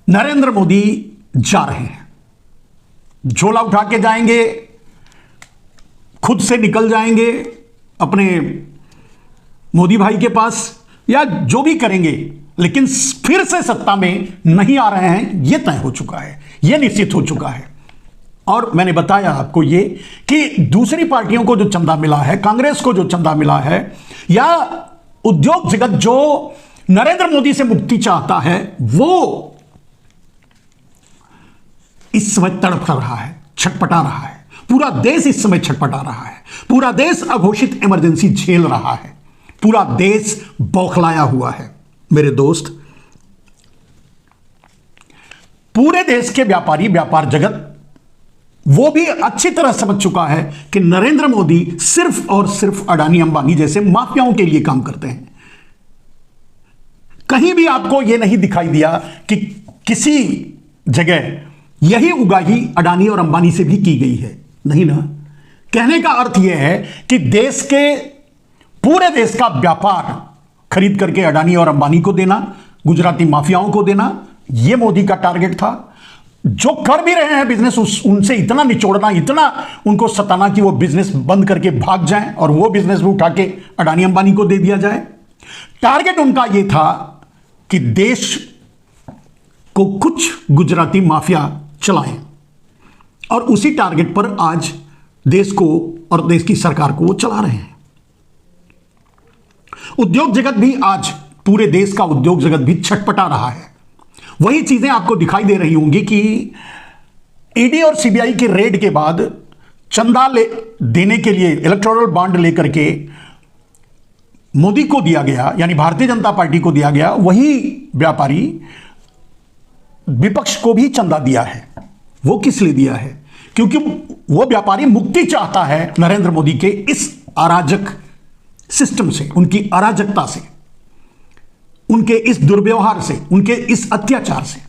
नरेंद्र मोदी जा रहे हैं, झोला उठा के जाएंगे, खुद से निकल जाएंगे अपने मोदी भाई के पास, या जो भी करेंगे, लेकिन फिर से सत्ता में नहीं आ रहे हैं, यह तय हो चुका है, यह निश्चित हो चुका है। और मैंने बताया आपको ये कि दूसरी पार्टियों को जो चंदा मिला है, कांग्रेस को जो चंदा मिला है, या उद्योग जगत जो नरेंद्र मोदी से मुक्ति चाहता है, वो इस समय तड़प रहा है, छटपटा रहा है। पूरा देश इस समय छटपटा रहा है। पूरा देश अघोषित इमरजेंसी झेल रहा है। पूरा देश बौखलाया हुआ है। मेरे दोस्त, पूरे देश के व्यापारी, व्यापार जगत, वो भी अच्छी तरह समझ चुका है कि नरेंद्र मोदी सिर्फ और सिर्फ अडानी अंबानी जैसे माफियाओं के लिए काम करते हैं। कहीं भी आपको यह नहीं दिखाई दिया कि किसी जगह यही उगाही अडानी और अंबानी से भी की गई है, नहीं ना। कहने का अर्थ यह है कि देश के, पूरे देश का व्यापार खरीद करके अडानी और अंबानी को देना, गुजराती माफियाओं को देना, यह मोदी का टारगेट था। जो कर भी रहे हैं बिजनेस, उनसे इतना निचोड़ना, इतना उनको सताना कि वो बिजनेस बंद करके भाग जाएं और वो बिजनेस भी उठा के अडानी अंबानी को दे दिया जाए। टारगेट उनका यह था कि देश को कुछ गुजराती माफिया चलाएं, और उसी टारगेट पर आज देश को और देश की सरकार को वो चला रहे हैं। उद्योग जगत भी आज, पूरे देश का उद्योग जगत भी छटपटा रहा है। वही चीजें आपको दिखाई दे रही होंगी कि ईडी और सीबीआई के रेड के बाद चंदा देने के लिए इलेक्टोरल बॉन्ड लेकर के मोदी को दिया गया, यानी भारतीय जनता पार्टी को दिया गया। वही व्यापारी विपक्ष को भी चंदा दिया है। वो किस लिए दिया है? क्योंकि वो व्यापारी मुक्ति चाहता है नरेंद्र मोदी के इस अराजक सिस्टम से, उनकी अराजकता से, उनके इस दुर्व्यवहार से, उनके इस अत्याचार से।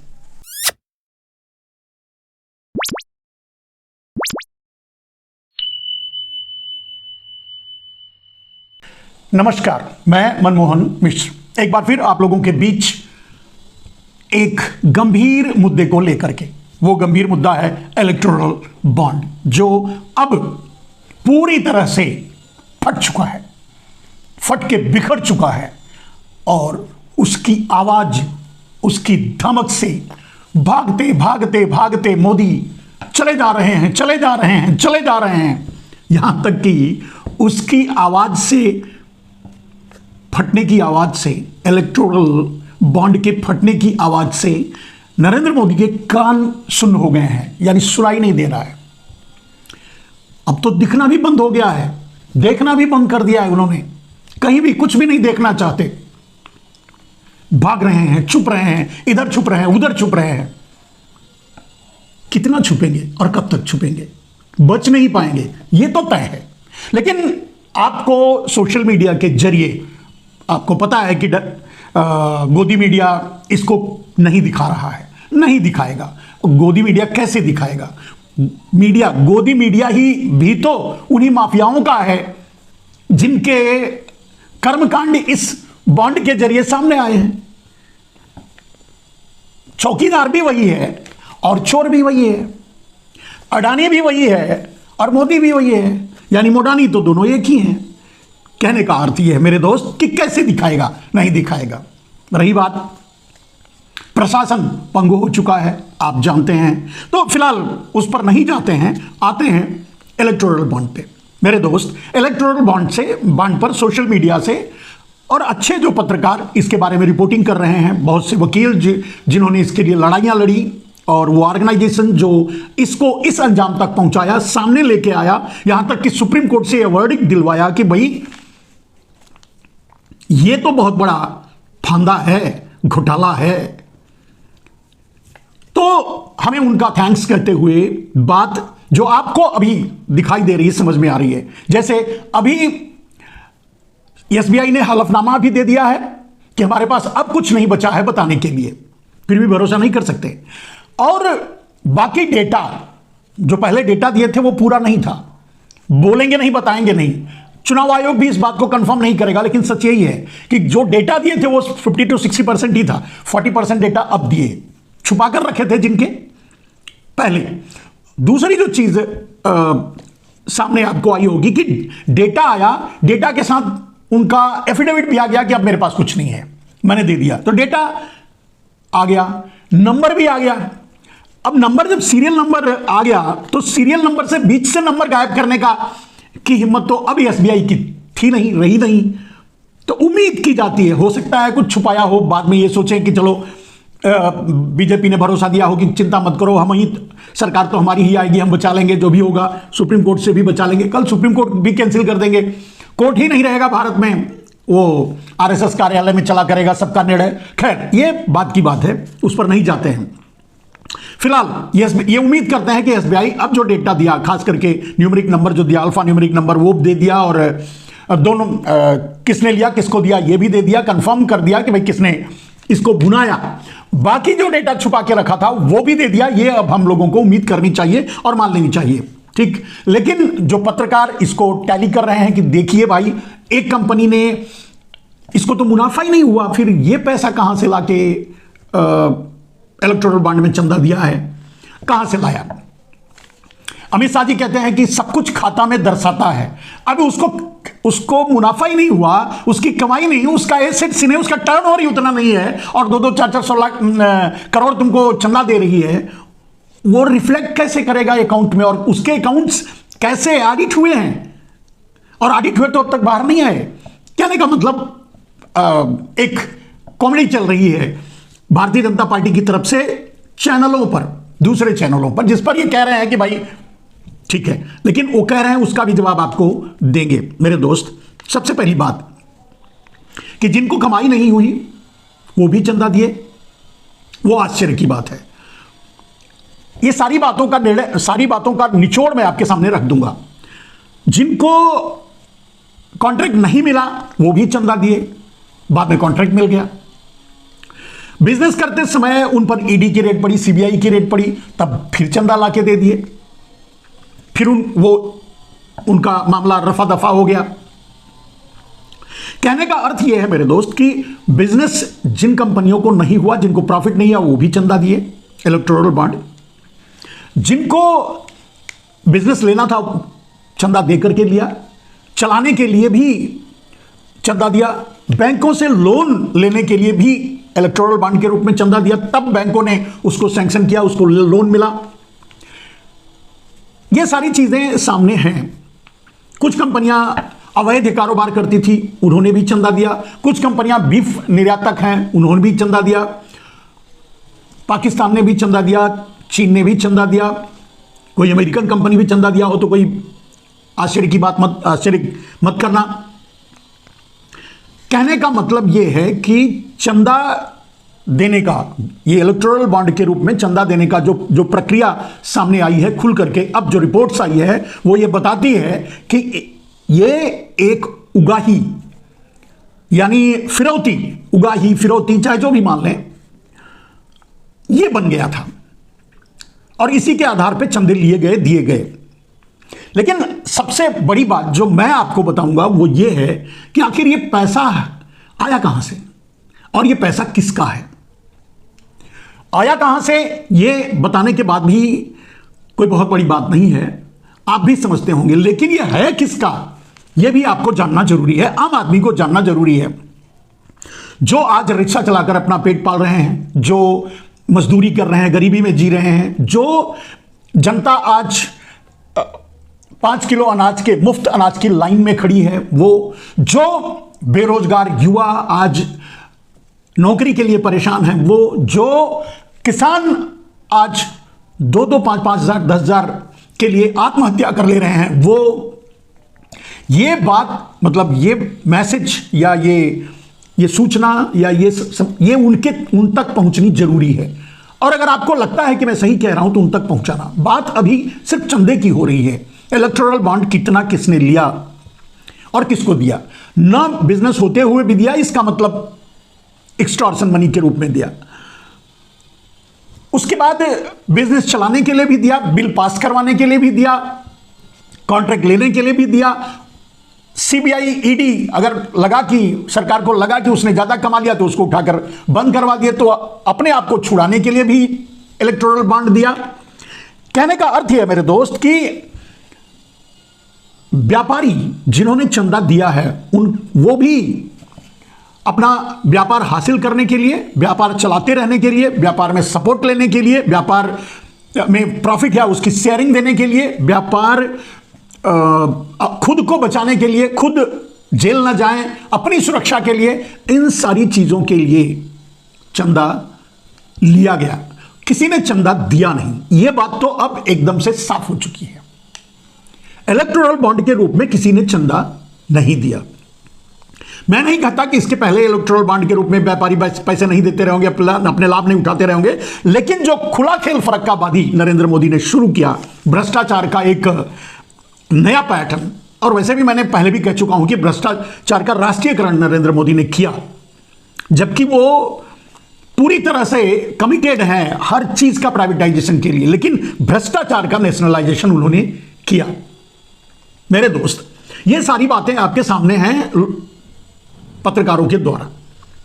नमस्कार, मैं मनमोहन मिश्र एक बार फिर आप लोगों के बीच एक गंभीर मुद्दे को लेकर के। वो गंभीर मुद्दा है इलेक्टोरल बॉन्ड, जो अब पूरी तरह से फट चुका है, फट के बिखर चुका है, और उसकी आवाज, उसकी धमक से भागते भागते भागते मोदी चले जा रहे हैं, चले जा रहे हैं, चले जा रहे हैं। यहां तक कि उसकी आवाज से, फटने की आवाज से, इलेक्टोरल बॉन्ड के फटने की आवाज से नरेंद्र मोदी के कान सुन्न हो गए हैं, यानी सुनाई नहीं दे रहा है। अब तो दिखना भी बंद हो गया है, देखना भी बंद कर दिया है उन्होंने। कहीं भी कुछ भी नहीं देखना चाहते, भाग रहे हैं, छुप रहे हैं, इधर छुप रहे हैं, उधर छुप रहे हैं। कितना छुपेंगे और कब तक छुपेंगे? बच नहीं पाएंगे, ये तो तय है। लेकिन आपको सोशल मीडिया के जरिए, आपको पता है कि गोदी मीडिया इसको नहीं दिखा रहा है, नहीं दिखाएगा। गोदी मीडिया कैसे दिखाएगा? मीडिया, गोदी मीडिया ही भी तो उन्हीं माफियाओं का है जिनके कर्मकांड इस बॉन्ड के जरिए सामने आए हैं। चौकीदार भी वही है और चोर भी वही है, अडानी भी वही है और मोदी भी वही है, यानी मोडानी तो दोनों एक ही हैं। कहने का अर्थ यह है मेरे दोस्त कि कैसे दिखाएगा? नहीं दिखाएगा। रही बात, प्रशासन पंगु हो चुका है, आप जानते हैं, तो फिलहाल उस पर नहीं जाते हैं, आते हैं इलेक्टोरल बॉन्ड पे। मेरे दोस्त, इलेक्टोरल बॉन्ड पर सोशल मीडिया से और अच्छे जो पत्रकार इसके बारे में रिपोर्टिंग कर रहे हैं, बहुत से वकील जिन्होंने इसके लिए लड़ाइयाँ लड़ी, और वो ऑर्गेनाइजेशन जो इसको इस अंजाम तक पहुंचाया, सामने लेके आया, यहां तक कि सुप्रीम कोर्ट से यह वर्डिक्ट दिलवाया कि भाई ये तो बहुत बड़ा फंदा है, घोटाला है। तो हमें उनका थैंक्स करते हुए बात जो आपको अभी दिखाई दे रही है, समझ में आ रही है। जैसे अभी एसबीआई ने हलफनामा भी दे दिया है कि हमारे पास अब कुछ नहीं बचा है बताने के लिए, फिर भी भरोसा नहीं कर सकते। और बाकी डेटा, जो पहले डेटा दिए थे वो पूरा नहीं था, बोलेंगे नहीं, बताएंगे नहीं। चुनाव आयोग भी इस बात को कंफर्म नहीं करेगा, लेकिन सच यही है कि जो डेटा दिए थे वो 50 to 60% ही था। 40% डेटा अब दिए छुपा कर रखे थे जिनके पहले। दूसरी जो चीज सामने आपको आई होगी कि डेटा आया, डेटा के साथ उनका एफिडेविट भी आ गया कि अब मेरे पास कुछ नहीं है, मैंने दे दिया, तो डेटा आ गया, नंबर भी आ गया। अब नंबर, जब सीरियल नंबर आ गया तो सीरियल नंबर से बीच से नंबर गायब करने का की हिम्मत तो अब एसबीआई की थी नहीं, रही नहीं। तो उम्मीद की जाती है, हो सकता है कुछ छुपाया हो, बाद में ये सोचें कि चलो बीजेपी ने भरोसा दिया हो कि चिंता मत करो, हम ही, सरकार तो हमारी ही आएगी, हम बचा लेंगे, जो भी होगा सुप्रीम कोर्ट से भी बचा लेंगे। कल सुप्रीम कोर्ट भी कैंसिल कर देंगे, कोर्ट ही नहीं रहेगा भारत में, वो आरएसएस कार्यालय में चला करेगा सबका निर्णय। खैर, ये बात की बात है, उस पर नहीं जाते हैं। फिलहाल ये उम्मीद करते हैं कि एसबीआई अब जो डेटा दिया, खास करके न्यूमेरिक नंबर जो दिया, अल्फा न्यूमेरिक नंबर, वो दे दिया, और दोनों किसने लिया, किसको दिया, ये भी दे दिया, कंफर्म कर दिया कि भाई किसने इसको बुनाया। बाकी जो डेटा छुपा के रखा था वो भी दे दिया। ये अब हम लोगों को उम्मीद करनी चाहिए और मान लेनी चाहिए, ठीक। लेकिन जो पत्रकार इसको टैली कर रहे हैं कि देखिए भाई, एक कंपनी ने, इसको तो मुनाफा ही नहीं हुआ, फिर ये पैसा कहां से लाके इलेक्टोरल बॉन्ड में चंदा दिया है, कहां से लाया। अमित शाह जी कहते हैं कि सब कुछ खाता में दर्शाता है। अब उसको मुनाफा ही नहीं हुआ, उसकी कमाई नहीं, उसका एसेट्स नहीं, उसका टर्नओवर ही उतना नहीं है, और 2-2, 4-4 लाख करोड़ तुमको चंदा दे रही है, वो रिफ्लेक्ट कैसे करेगा अकाउंट में, और उसके अकाउंट्स कैसे ऑडिट हुए हैं, और ऑडिट हुए तो अब तक बाहर नहीं आए। कहने का मतलब एक कॉमेडी चल रही है भारतीय जनता पार्टी की तरफ से चैनलों पर, दूसरे चैनलों पर, जिस पर ये कह रहे हैं कि भाई ठीक है, लेकिन वो कह रहे हैं उसका भी जवाब आपको देंगे मेरे दोस्त। सबसे पहली बात कि जिनको कमाई नहीं हुई वो भी चंदा दिए, वो आश्चर्य की बात है। ये सारी बातों का निर्णय, सारी बातों का निचोड़ मैं आपके सामने रख दूंगा। जिनको कॉन्ट्रैक्ट नहीं मिला वो भी चंदा दिए, बाद में कॉन्ट्रैक्ट मिल गया। बिजनेस करते समय उन पर ईडी की रेड पड़ी, सीबीआई की रेड पड़ी, तब फिर चंदा लाके दे दिए, फिर उनका मामला रफा दफा हो गया। कहने का अर्थ यह है मेरे दोस्त कि बिजनेस जिन कंपनियों को नहीं हुआ, जिनको प्रॉफिट नहीं हुआ, वो भी चंदा दिए इलेक्टोरल बॉन्ड। जिनको बिजनेस लेना था चंदा देकर के लिया, चलाने के लिए भी चंदा दिया, बैंकों से लोन लेने के लिए भी इलेक्टोरल बॉन्ड के रूप में चंदा दिया, तब बैंकों ने उसको सैंक्शन किया, उसको लोन मिला। ये सारी चीजें सामने हैं। कुछ कंपनियां अवैध कारोबार करती थी, उन्होंने भी चंदा दिया। कुछ कंपनियां बीफ निर्यातक हैं, उन्होंने भी चंदा दिया। पाकिस्तान ने भी चंदा दिया, चीन ने भी चंदा दिया, कोई अमेरिकन कंपनी भी चंदा दिया हो तो कोई आश्चर्य मत करना। कहने का मतलब यह है कि चंदा देने का, ये इलेक्टोरल बॉन्ड के रूप में चंदा देने का जो प्रक्रिया सामने आई है खुल करके, अब जो रिपोर्ट्स आई है वो ये बताती है कि ये एक उगाही, यानी फिरौती, उगाही फिरौती चाहे जो भी मान लें, ये बन गया था, और इसी के आधार पे चंदे लिए गए, दिए गए। लेकिन सबसे बड़ी बात जो मैं आपको बताऊंगा वो ये है कि आखिर ये पैसा आया कहां से, और ये पैसा किसका है। आया कहां से ये बताने के बाद भी कोई बहुत बड़ी बात नहीं है, आप भी समझते होंगे, लेकिन ये है किसका, ये भी आपको जानना जरूरी है, आम आदमी को जानना जरूरी है। जो आज रिक्शा चलाकर अपना पेट पाल रहे हैं, जो मजदूरी कर रहे हैं, गरीबी में जी रहे हैं, जो जनता आज 5 किलो अनाज के, मुफ्त अनाज की लाइन में खड़ी है, वो जो बेरोजगार युवा आज नौकरी के लिए परेशान है, वो जो किसान आज 2-2, 5-5 हजार, 10 हजार के लिए आत्महत्या कर ले रहे हैं, वो ये बात, मतलब ये मैसेज या ये सूचना या ये उन तक पहुंचनी जरूरी है। और अगर आपको लगता है कि मैं सही कह रहा हूं तो उन तक पहुंचाना। बात अभी सिर्फ चंदे की हो रही है। इलेक्टोरल बॉन्ड कितना किसने लिया और किसको दिया, ना बिजनेस होते हुए भी दिया, इसका मतलब एक्सटॉर्शन मनी के रूप में दिया, उसके बाद बिजनेस चलाने के लिए भी दिया, बिल पास करवाने के लिए भी दिया, कॉन्ट्रैक्ट लेने के लिए भी दिया, सीबीआई ईडी अगर लगा कि सरकार को लगा कि उसने ज्यादा कमा लिया तो उसको उठाकर बंद करवा दिए, तो अपने आप को छुड़ाने के लिए भी इलेक्टोरल बॉन्ड दिया। कहने का अर्थ यह है मेरे दोस्त कि व्यापारी जिन्होंने चंदा दिया है वो भी अपना व्यापार हासिल करने के लिए, व्यापार चलाते रहने के लिए, व्यापार में सपोर्ट लेने के लिए, व्यापार में प्रॉफिट या उसकी शेयरिंग देने के लिए, व्यापार खुद को बचाने के लिए, खुद जेल ना जाएं, अपनी सुरक्षा के लिए, इन सारी चीजों के लिए चंदा लिया गया। किसी ने चंदा दिया नहीं, यह बात तो अब एकदम से साफ हो चुकी है। इलेक्टोरल बॉन्ड के रूप में किसी ने चंदा नहीं दिया। मैं नहीं कहता कि इसके पहले इलेक्टोरल बॉन्ड के रूप में व्यापारी पैसे नहीं देते रहेंगे, अपने लाभ नहीं उठाते रहेंगे, लेकिन जो खुला खेल फरक्काबाजी नरेंद्र मोदी ने शुरू किया, भ्रष्टाचार का एक नया पैटर्न, और वैसे भी मैंने पहले भी कह चुका हूं कि भ्रष्टाचार का राष्ट्रीयकरण नरेंद्र मोदी ने किया, जबकि वो पूरी तरह से कमिटेड है हर चीज का प्राइवेटाइजेशन के लिए, लेकिन भ्रष्टाचार का नेशनलाइजेशन उन्होंने किया। मेरे दोस्त, ये सारी बातें आपके सामने हैं पत्रकारों के द्वारा,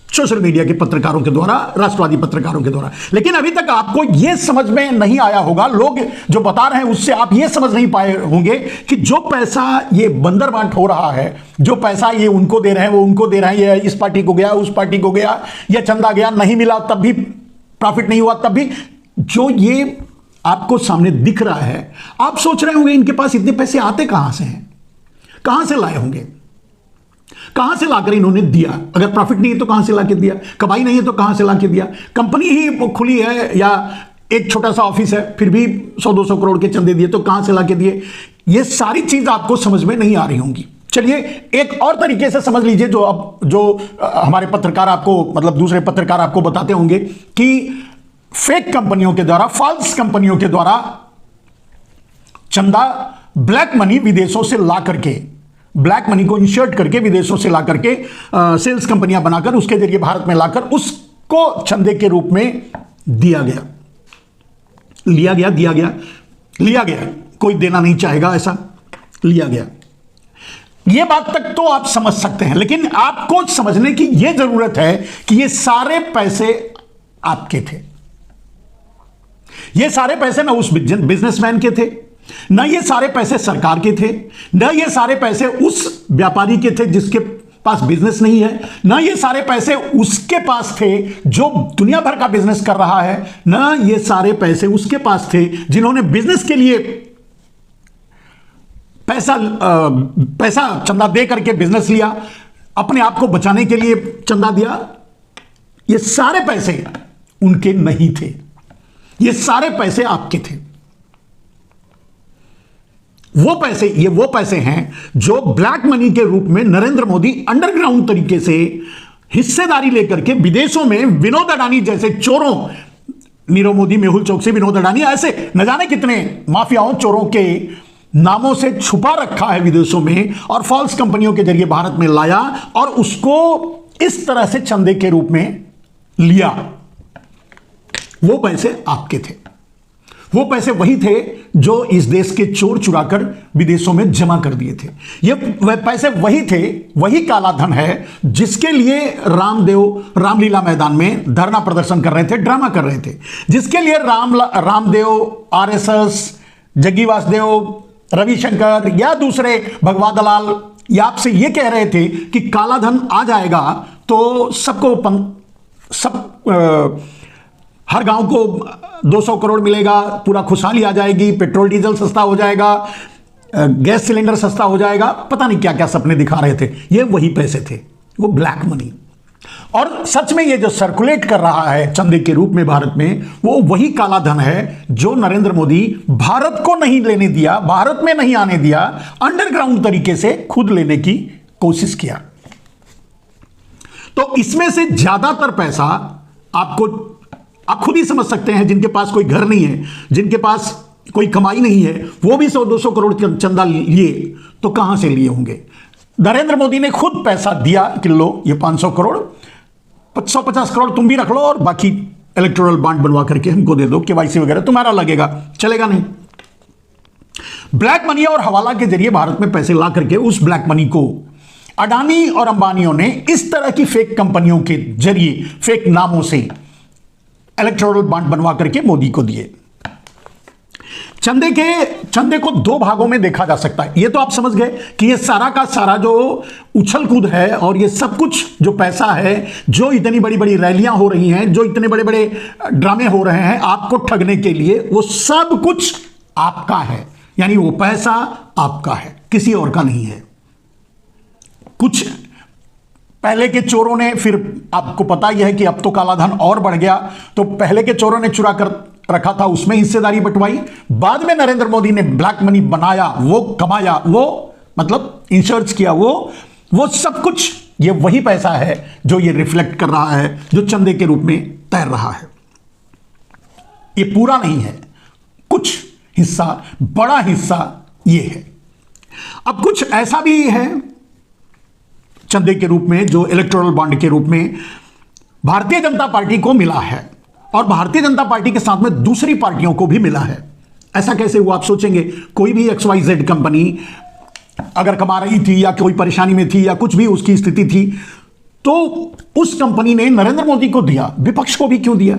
सोशल मीडिया के पत्रकारों के द्वारा, राष्ट्रवादी पत्रकारों के द्वारा, लेकिन अभी तक आपको यह समझ में नहीं आया होगा, लोग जो बता रहे हैं उससे आप यह समझ नहीं पाए होंगे कि जो पैसा ये बंदर बांट हो रहा है, जो पैसा ये उनको दे रहे हैं, वो उनको दे रहे हैं, ये इस पार्टी को गया, उस पार्टी को गया, ये चंदा गया, नहीं मिला तब भी, प्रॉफिट नहीं हुआ तब भी, जो ये आपको सामने दिख रहा है, आप सोच रहे होंगे इनके पास इतने पैसे आते कहां से हैं, कहां से लाए होंगे, कहां से लाकर इन्होंने दिया? अगर प्रॉफिट नहीं है तो कहां से लाकर दिया? कमाई नहीं है तो कहां से लाकर दिया? कंपनी ही खुली है या एक छोटा सा ऑफिस है, फिर भी 100-200 करोड़ के चंदे दिए, तो कहां से लाकर दिए? ये सारी चीज आपको समझ में नहीं आ रही होंगी। चलिए एक और तरीके से समझ लीजिए, जो हमारे पत्रकार आपको, मतलब दूसरे पत्रकार आपको बताते होंगे कि फेक कंपनियों के द्वारा, फॉल्स कंपनियों के द्वारा चंदा, ब्लैक मनी विदेशों से ला करके, ब्लैक मनी को इंशर्ट करके विदेशों से ला करके सेल्स कंपनियां बनाकर उसके जरिए भारत में लाकर उसको चंदे के रूप में दिया गया, लिया गया, दिया गया, लिया गया। कोई देना नहीं चाहेगा, ऐसा लिया गया। यह बात तक तो आप समझ सकते हैं, लेकिन आपको समझने की यह जरूरत है कि ये सारे पैसे आपके थे। ये सारे पैसे ना उस बिजनेसमैन के थे, न ये सारे पैसे सरकार के थे, न ये सारे पैसे उस व्यापारी के थे जिसके पास बिजनेस नहीं है, न ये सारे पैसे उसके पास थे जो दुनिया भर का बिजनेस कर रहा है, न ये सारे पैसे उसके पास थे जिन्होंने बिजनेस के लिए पैसा चंदा दे करके बिजनेस लिया, अपने आप को बचाने के लिए चंदा दिया। ये सारे पैसे उनके नहीं थे, ये सारे पैसे आपके थे। वो पैसे हैं जो ब्लैक मनी के रूप में नरेंद्र मोदी अंडरग्राउंड तरीके से हिस्सेदारी लेकर के विदेशों में विनोद अडानी जैसे चोरों, नीरव मोदी, मेहुल चोकसी, विनोद अडानी, ऐसे न जाने कितने माफियाओं, चोरों के नामों से छुपा रखा है विदेशों में, और फॉल्स कंपनियों के जरिए भारत में लाया और उसको इस तरह से चंदे के रूप में लिया। वो पैसे आपके थे, वो पैसे वही थे जो इस देश के चोर चुराकर विदेशों में जमा कर दिए थे। ये पैसे वही थे, वही काला धन है जिसके लिए रामलीला मैदान में धरना प्रदर्शन कर रहे थे, ड्रामा कर रहे थे, जिसके लिए रामदेव, आरएसएस, जग्गी वासुदेव, रविशंकर या दूसरे भगवा दलाल या आपसे ये कह रहे थे कि काला धन आ जाएगा तो हर गांव को 200 करोड़ मिलेगा, पूरा खुशहाली आ जाएगी, पेट्रोल डीजल सस्ता हो जाएगा, गैस सिलेंडर सस्ता हो जाएगा, पता नहीं क्या क्या सपने दिखा रहे थे। ये वही पैसे थे, वो ब्लैक मनी। और सच में ये जो सर्कुलेट कर रहा है चंदे के रूप में भारत में, वो वही काला धन है जो नरेंद्र मोदी भारत को नहीं लेने दिया, भारत में नहीं आने दिया, अंडरग्राउंड तरीके से खुद लेने की कोशिश किया। तो इसमें से ज्यादातर पैसा आप खुद ही समझ सकते हैं, जिनके पास कोई घर नहीं है, जिनके पास कोई कमाई नहीं है, वो भी 100-200 करोड़ चंदा लिए तो कहां से लिए होंगे? नरेंद्र मोदी ने खुद पैसा दिया कि लो ये 500 करोड़, 150 करोड़ तुम भी रख लो और बाकी इलेक्टोरल बॉन्ड बनवा करके हमको दे दो, केवाईसी वगैरह तुम्हारा लगेगा, चलेगा नहीं। ब्लैक मनी और हवाला के जरिए भारत में पैसे ला करके उस ब्लैक मनी को अडानी और अंबानियों ने इस तरह की फेक कंपनियों के जरिए फेक नामों से इलेक्टोरल बॉन्ड बनवा करके मोदी को दिए। चंदे को दो भागों में देखा जा सकता है। ये तो आप समझ गए कि ये सारा का सारा जो उछल कूद है और ये सब कुछ जो पैसा है, जो इतनी बड़ी बड़ी रैलियां हो रही हैं, जो इतने बड़े बड़े ड्रामे हो रहे हैं आपको ठगने के लिए, वो सब कुछ आपका है। यानी वो पैसा आपका है, किसी और का नहीं है। कुछ पहले के चोरों ने, फिर आपको पता ही है कि अब तो काला धन और बढ़ गया, तो पहले के चोरों ने चुरा कर रखा था, उसमें हिस्सेदारी बंटवाई। बाद में नरेंद्र मोदी ने ब्लैक मनी बनाया, वो कमाया, वो मतलब इंश्योर्स किया, वो सब कुछ ये वही पैसा है जो ये रिफ्लेक्ट कर रहा है, जो चंदे के रूप में तैर रहा है। ये पूरा नहीं है, कुछ हिस्सा, बड़ा हिस्सा ये है। अब कुछ ऐसा भी है चंदे के रूप में, जो इलेक्टोरल बॉन्ड के रूप में भारतीय जनता पार्टी को मिला है और भारतीय जनता पार्टी के साथ में दूसरी पार्टियों को भी मिला है। ऐसा कैसे हुआ आप सोचेंगे? कोई भी XYZ कंपनी अगर कमा रही थी या कोई परेशानी में थी या कुछ भी उसकी स्थिति थी, तो उस कंपनी ने नरेंद्र मोदी को दिया, विपक्ष को भी क्यों दिया?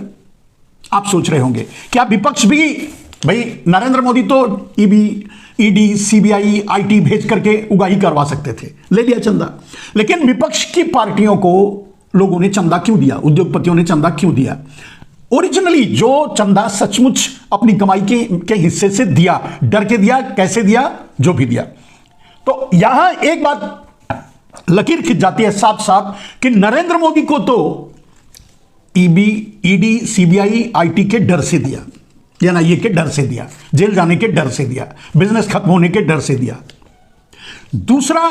आप सोच रहे होंगे क्या विपक्ष भी, भाई नरेंद्र मोदी तो ईडी, CBI, IT भेज करके उगाही करवा सकते थे, ले लिया चंदा। लेकिन विपक्ष की पार्टियों को लोगों ने चंदा क्यों दिया, उद्योगपतियों ने चंदा क्यों दिया? ओरिजिनली जो चंदा सचमुच अपनी कमाई के हिस्से से दिया, डर के दिया, कैसे दिया, जो भी दिया। तो यहां एक बात लकीर खिंच जाती है साफ साफ कि नरेंद्र मोदी को तो ईडी, CBI, IT के डर से दिया, या NIA के डर से दिया, जेल जाने के डर से दिया, बिजनेस खत्म होने के डर से दिया। दूसरा,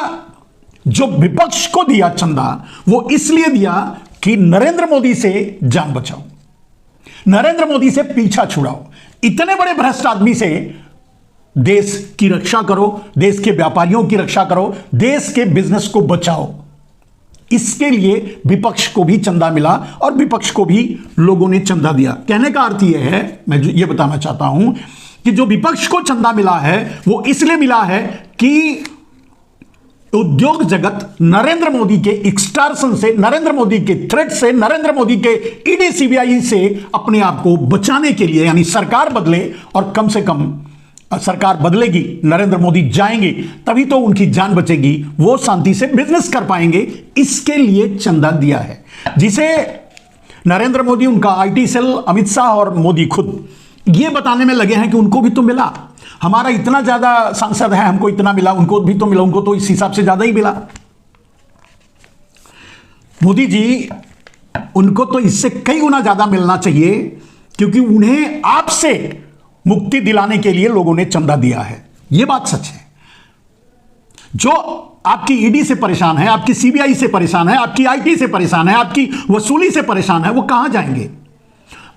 जो विपक्ष को दिया चंदा, वो इसलिए दिया कि नरेंद्र मोदी से जान बचाओ, नरेंद्र मोदी से पीछा छुड़ाओ, इतने बड़े भ्रष्ट आदमी से देश की रक्षा करो, देश के व्यापारियों की रक्षा करो, देश के बिजनेस को बचाओ। इसके लिए विपक्ष को भी चंदा मिला और विपक्ष को भी लोगों ने चंदा दिया। कहने का अर्थ यह है, मैं ये बताना चाहता हूं कि जो विपक्ष को चंदा मिला है वो इसलिए मिला है कि उद्योग जगत नरेंद्र मोदी के एक्सटॉर्शन से, नरेंद्र मोदी के थ्रेट से, नरेंद्र मोदी के ईडी CBI से अपने आप को बचाने के लिए, यानी सरकार बदले और कम से कम सरकार बदलेगी, नरेंद्र मोदी जाएंगे तभी तो उनकी जान बचेगी, वो शांति से बिजनेस कर पाएंगे, इसके लिए चंदा दिया है। जिसे नरेंद्र मोदी, उनका IT सेल, अमित शाह और मोदी खुद ये बताने में लगे हैं कि उनको भी तो मिला, हमारा इतना ज्यादा सांसद है, हमको इतना मिला, उनको भी तो मिला, उनको तो इस हिसाब से ज्यादा ही मिला। मोदी जी, उनको तो इससे कई गुना ज्यादा मिलना चाहिए, क्योंकि उन्हें आपसे मुक्ति दिलाने के लिए लोगों ने चंदा दिया है। यह बात सच है। जो आपकी ईडी से परेशान है, आपकी CBI से परेशान है, आपकी IT से परेशान है, आपकी वसूली से परेशान है, वो कहां जाएंगे?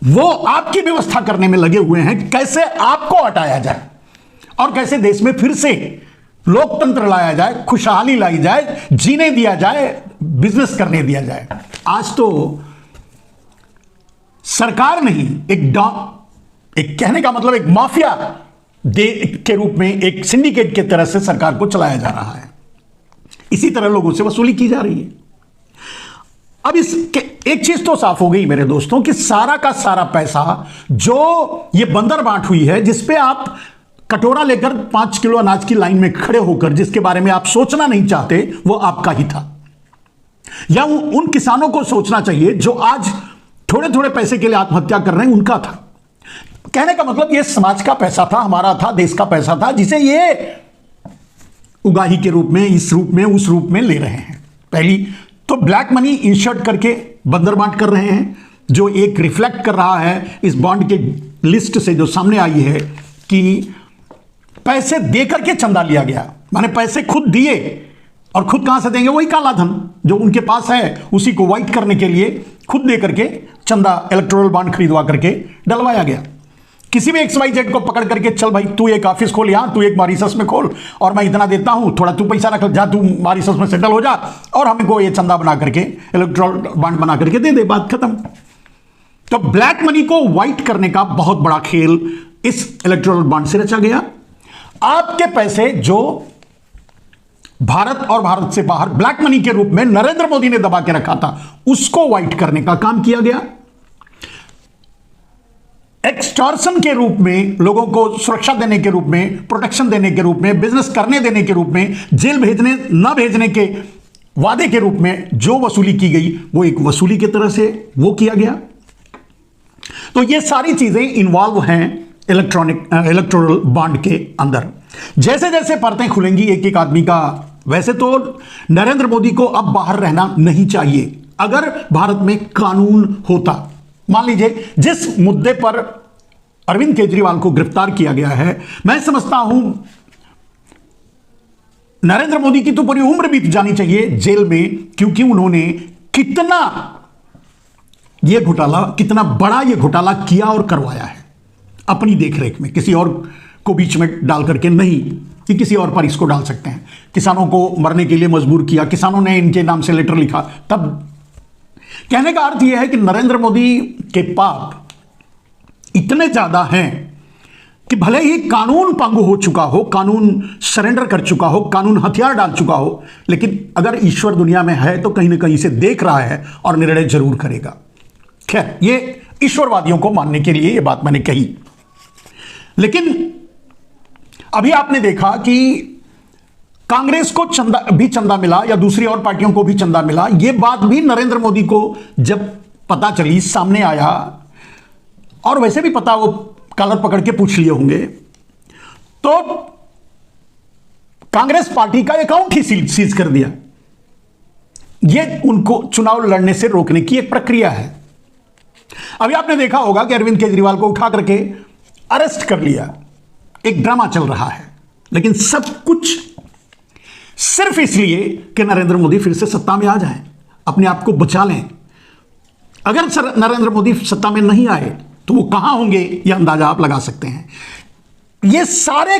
वो आपकी व्यवस्था करने में लगे हुए हैं, कैसे आपको हटाया जाए और कैसे देश में फिर से लोकतंत्र लाया जाए, खुशहाली लाई जाए, जीने दिया जाए, बिजनेस करने दिया जाए। आज तो सरकार नहीं, एक कहने का मतलब एक माफिया के रूप में, एक सिंडिकेट के तरह से सरकार को चलाया जा रहा है। इसी तरह लोगों से वसूली की जा रही है। अब इसके एक चीज तो साफ हो गई मेरे दोस्तों कि सारा का सारा पैसा जो ये बंदर बांट हुई है, जिसपे आप कटोरा लेकर 5 किलो अनाज की लाइन में खड़े होकर जिसके बारे में आप सोचना नहीं चाहते, वो आपका ही था। या उन किसानों को सोचना चाहिए जो आज थोड़े थोड़े पैसे के लिए आत्महत्या कर रहे हैं, उनका था। कहने का मतलब ये समाज का पैसा था, हमारा था, देश का पैसा था, जिसे ये उगाही के रूप में, इस रूप में, उस रूप में ले रहे हैं। पहली तो ब्लैक मनी इंसर्ट करके बंदर बांट कर रहे हैं, जो एक रिफ्लेक्ट कर रहा है इस बॉन्ड के लिस्ट से जो सामने आई है कि पैसे देकर के चंदा लिया गया, माने पैसे खुद दिए, और खुद कहां से देंगे? वही काला धन जो उनके पास है, उसी को वाइट करने के लिए खुद दे करके चंदा, इलेक्टोरल बॉन्ड खरीदवा करके डलवाया गया। किसी भी XYZ को पकड़ करके, चल भाई तू एक ऑफिस खोल, यहां तू एक मॉरिशस में खोल, और मैं इतना देता हूं, थोड़ा तू पैसा रख, जा तू मॉरिशस में सेटल हो जा, और हमको ये चंदा बना करके, इलेक्टोरल बॉन्ड बना करके दे दे, बात खत्म। तो ब्लैक मनी को व्हाइट करने का बहुत बड़ा खेल इस इलेक्टोरल बॉन्ड से रचा गया। आपके पैसे जो भारत और भारत से बाहर ब्लैक मनी के रूप में नरेंद्र मोदी ने दबा के रखा था, उसको वाइट करने का काम किया गया। एक्सटॉर्शन के रूप में, लोगों को सुरक्षा देने के रूप में, प्रोटेक्शन देने के रूप में, बिजनेस करने देने के रूप में, जेल भेजने न भेजने के वादे के रूप में जो वसूली की गई, वो एक वसूली की तरह से वो किया गया। तो ये सारी चीजें इन्वॉल्व हैं इलेक्टोरल बॉन्ड के अंदर। जैसे जैसे परतें खुलेंगी एक एक आदमी का, वैसे तो नरेंद्र मोदी को अब बाहर रहना नहीं चाहिए। अगर भारत में कानून होता, मान लीजिए जिस मुद्दे पर अरविंद केजरीवाल को गिरफ्तार किया गया है, मैं समझता हूं नरेंद्र मोदी की तो पूरी उम्र बीत जानी चाहिए जेल में, क्योंकि उन्होंने कितना यह घोटाला, कितना बड़ा यह घोटाला किया और करवाया है अपनी देखरेख में, किसी और को बीच में डाल करके नहीं कि किसी और पर इसको डाल सकते हैं। किसानों को मरने के लिए मजबूर किया, किसानों ने इनके नाम से लेटर लिखा। तब कहने का अर्थ यह है कि नरेंद्र मोदी के पाप इतने ज्यादा हैं कि भले ही कानून पंगु हो चुका हो, कानून सरेंडर कर चुका हो, कानून हथियार डाल चुका हो, लेकिन अगर ईश्वर दुनिया में है तो कहीं ना कहीं से देख रहा है और निर्णय जरूर करेगा। खैर, ये ईश्वरवादियों को मानने के लिए ये बात मैंने कही। लेकिन अभी आपने देखा कि कांग्रेस को चंदा मिला या दूसरी और पार्टियों को भी चंदा मिला। यह बात भी नरेंद्र मोदी को जब पता चली, सामने आया, और वैसे भी पता, वो कॉलर पकड़ के पूछ लिए होंगे, तो कांग्रेस पार्टी का अकाउंट ही सीज कर दिया। यह उनको चुनाव लड़ने से रोकने की एक प्रक्रिया है। अभी आपने देखा होगा कि अरविंद केजरीवाल को उठा करके अरेस्ट कर लिया, एक ड्रामा चल रहा है, लेकिन सब कुछ सिर्फ इसलिए कि नरेंद्र मोदी फिर से सत्ता में आ जाएं, अपने आप को बचा लें। अगर नरेंद्र मोदी सत्ता में नहीं आए तो वो कहां होंगे, यह अंदाजा आप लगा सकते हैं। ये सारे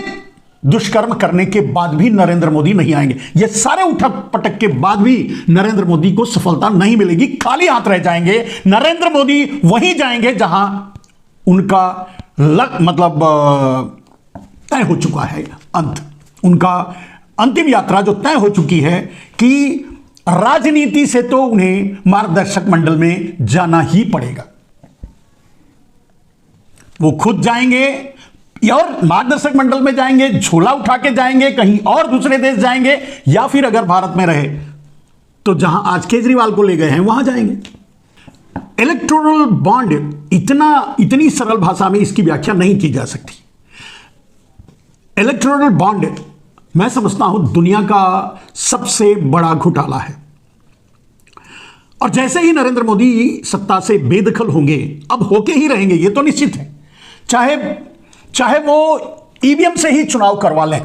दुष्कर्म करने के बाद भी नरेंद्र मोदी नहीं आएंगे, ये सारे उठक पटक के बाद भी नरेंद्र मोदी को सफलता नहीं मिलेगी, खाली हाथ रह जाएंगे। नरेंद्र मोदी वहीं जाएंगे जहां उनका मतलब तय हो चुका है अंत, उनका अंतिम यात्रा जो तय हो चुकी है कि राजनीति से तो उन्हें मार्गदर्शक मंडल में जाना ही पड़ेगा। वो खुद जाएंगे और मार्गदर्शक मंडल में जाएंगे, झोला उठा के जाएंगे, कहीं और दूसरे देश जाएंगे, या फिर अगर भारत में रहे तो जहां आज केजरीवाल को ले गए हैं वहां जाएंगे। इलेक्टोरल बॉन्ड इतनी सरल भाषा में इसकी व्याख्या नहीं की जा सकती। इलेक्टोरल बॉन्ड मैं समझता हूं दुनिया का सबसे बड़ा घोटाला है, और जैसे ही नरेंद्र मोदी सत्ता से बेदखल होंगे, अब होके ही रहेंगे, ये तो निश्चित है, चाहे वो ईवीएम से ही चुनाव करवा लें,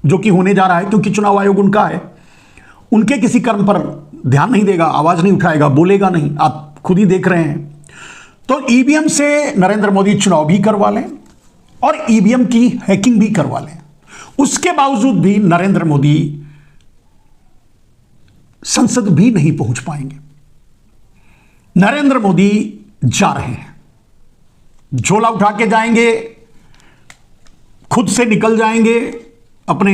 जो कि होने जा रहा है, क्योंकि चुनाव आयोग उनका है, उनके किसी कर्म पर ध्यान नहीं देगा, आवाज नहीं उठाएगा, बोलेगा नहीं, आप खुद ही देख रहे हैं। तो ईवीएम से नरेंद्र मोदी चुनाव भी करवा लें और ईवीएम की हैकिंग भी करवा लें, उसके बावजूद भी नरेंद्र मोदी संसद भी नहीं पहुंच पाएंगे। नरेंद्र मोदी जा रहे हैं, झोला उठा के जाएंगे, खुद से निकल जाएंगे अपने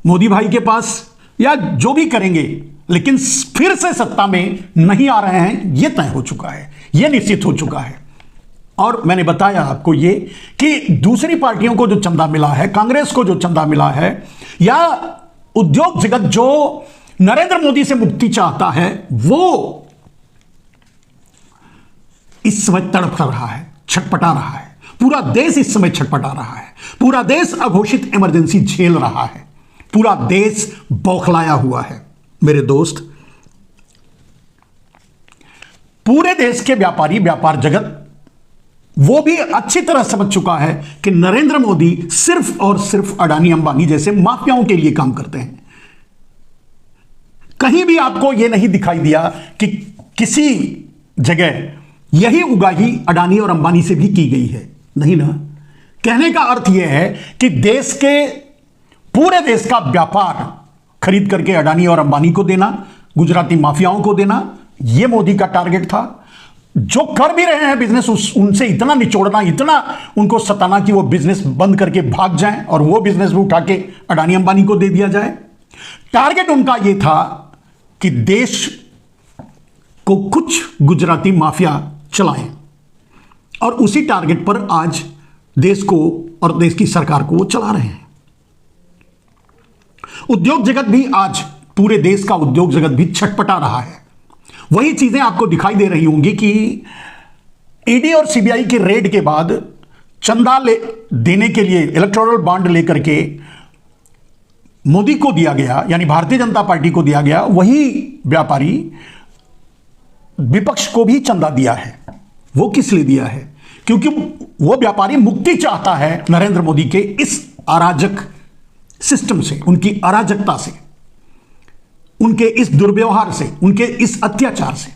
मोदी भाई के पास, या जो भी करेंगे, लेकिन फिर से सत्ता में नहीं आ रहे हैं, यह तय हो चुका है, यह निश्चित हो चुका है। और मैंने बताया आपको ये कि दूसरी पार्टियों को जो चंदा मिला है, कांग्रेस को जो चंदा मिला है, या उद्योग जगत जो नरेंद्र मोदी से मुक्ति चाहता है, वो इस समय तड़प रहा है, छटपटा रहा है। पूरा देश इस समय छटपटा रहा है, पूरा देश अघोषित इमरजेंसी झेल रहा है, पूरा देश बौखलाया हुआ है। मेरे दोस्त, पूरे देश के व्यापारी, व्यापार जगत, वो भी अच्छी तरह समझ चुका है कि नरेंद्र मोदी सिर्फ और सिर्फ अडानी अंबानी जैसे माफियाओं के लिए काम करते हैं। कहीं भी आपको यह नहीं दिखाई दिया कि किसी जगह यही उगाही अडानी और अंबानी से भी की गई है, नहीं ना। कहने का अर्थ यह है कि देश के, पूरे देश का व्यापार खरीद करके अडानी और अंबानी को देना, गुजराती माफियाओं को देना, यह मोदी का टारगेट था। जो कर भी रहे हैं बिजनेस उनसे इतना निचोड़ना, इतना उनको सताना कि वो बिजनेस बंद करके भाग जाएं और वो बिजनेस भी उठा के अडानी अंबानी को दे दिया जाए। टारगेट उनका ये था कि देश को कुछ गुजराती माफिया चलाएं, और उसी टारगेट पर आज देश को और देश की सरकार को वो चला रहे हैं। उद्योग जगत भी आज, पूरे देश का उद्योग जगत भी छटपटा रहा है। वही चीजें आपको दिखाई दे रही होंगी कि ईडी और सीबीआई के रेड के बाद चंदा देने के लिए इलेक्टोरल बॉन्ड लेकर के मोदी को दिया गया, यानी भारतीय जनता पार्टी को दिया गया, वही व्यापारी विपक्ष को भी चंदा दिया है। वो किस लिए दिया है? क्योंकि वो व्यापारी मुक्ति चाहता है नरेंद्र मोदी के इस अराजक सिस्टम से, उनकी अराजकता से, उनके इस दुर्व्यवहार से, उनके इस अत्याचार से।